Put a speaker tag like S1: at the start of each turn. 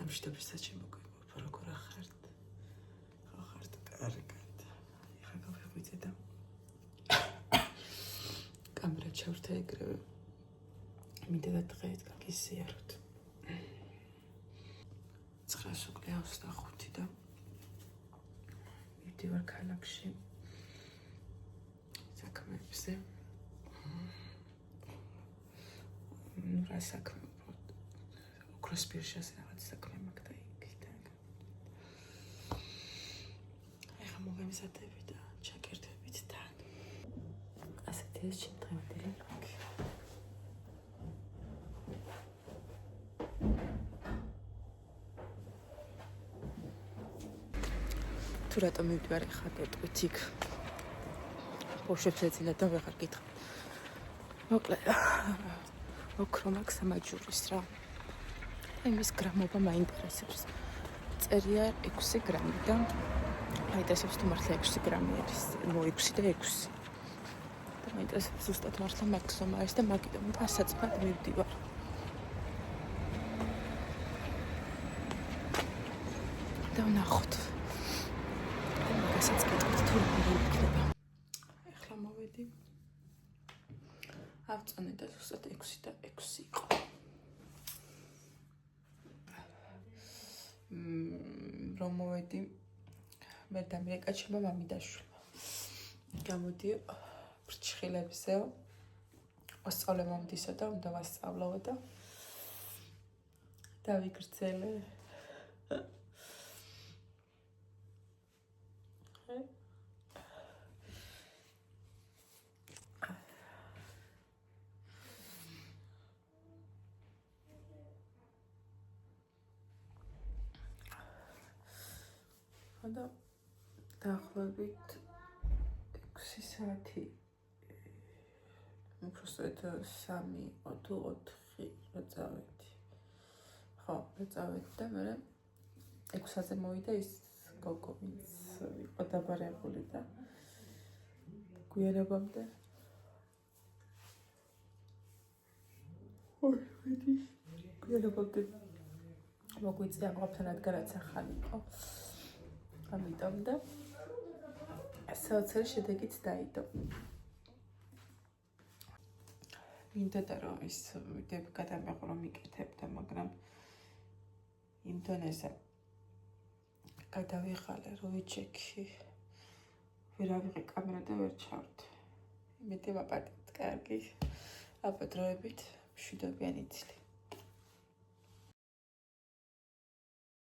S1: ამშვიდობისაც შემოგვიგებ, როგორ ახართ? ხო ხართ კარგად. ეხლა გავიღვიძე და კამერა ჩავრთა ეგრევე. მინდა და დღეს გაგიზიაროთ. 9:25 და მივდივარ ქალაქში საქმეებზე. რა საქმე? ოქროს ბირჟაზე რაღაც საქმე მაქვს და იქიდან. ეხლა მოვემზადები და ჩაგერთვებით თან. ასეთი ეს ჩემი დღევანდელი ლუკი. თუ რატომ მივდივარ ეხლა გეტყვით იქ ბავშვებს ეძინა და ვეღარ გითხრა. მოკლედ ოქრო მაქვს სამაჯურის რა. იმის გრამობა მაინტერესებს. წერია 6 გრამი და მაინტერესებს თუ მართლა 6 გრამი არის. 6 და 6. და მაინტერესებს ზუსტად მართლა მაქსომა არის და მაგიტომ დასაცმად მივდივარ. და ვნახოთ. მაგასაც გეტყვით თუ რა იქნება. ეხლა მოვედი. ავწონე და ზუსტად 6 და 6 იყო. რომ მოვედი მე და მეკაჩება მამიდაშვილმა. გამოდი ფრჩხილებზე. მოსწავლე მომდისო და უნდა ვასწავლო და დავიგრძელე. და დაახლოებით 6 საათი უბრალოდ 3 თუ 4 რა წავედი. ხო, რა წავედი და მე 6-ზე მოვიდა ის გოგო, ვინც იყო დაბარებული და გვიანობამდე მოგვიწია ყოფნა რადგანაც ახალი იყო. ამიტომ და საოცარი შედეგით დაიდო. მინდოდა რომ ის ვიდეო გადამეღო რომ მიკეთებდა, მაგრამ იმ დონეზე გადავიღალე რომ ვიჩექი. ვერ ავიღე კამერა და ვერ ჩავდე. იმედი ვაპატეთ კარგი. აბა დროებით მშვიდობიანი წილი.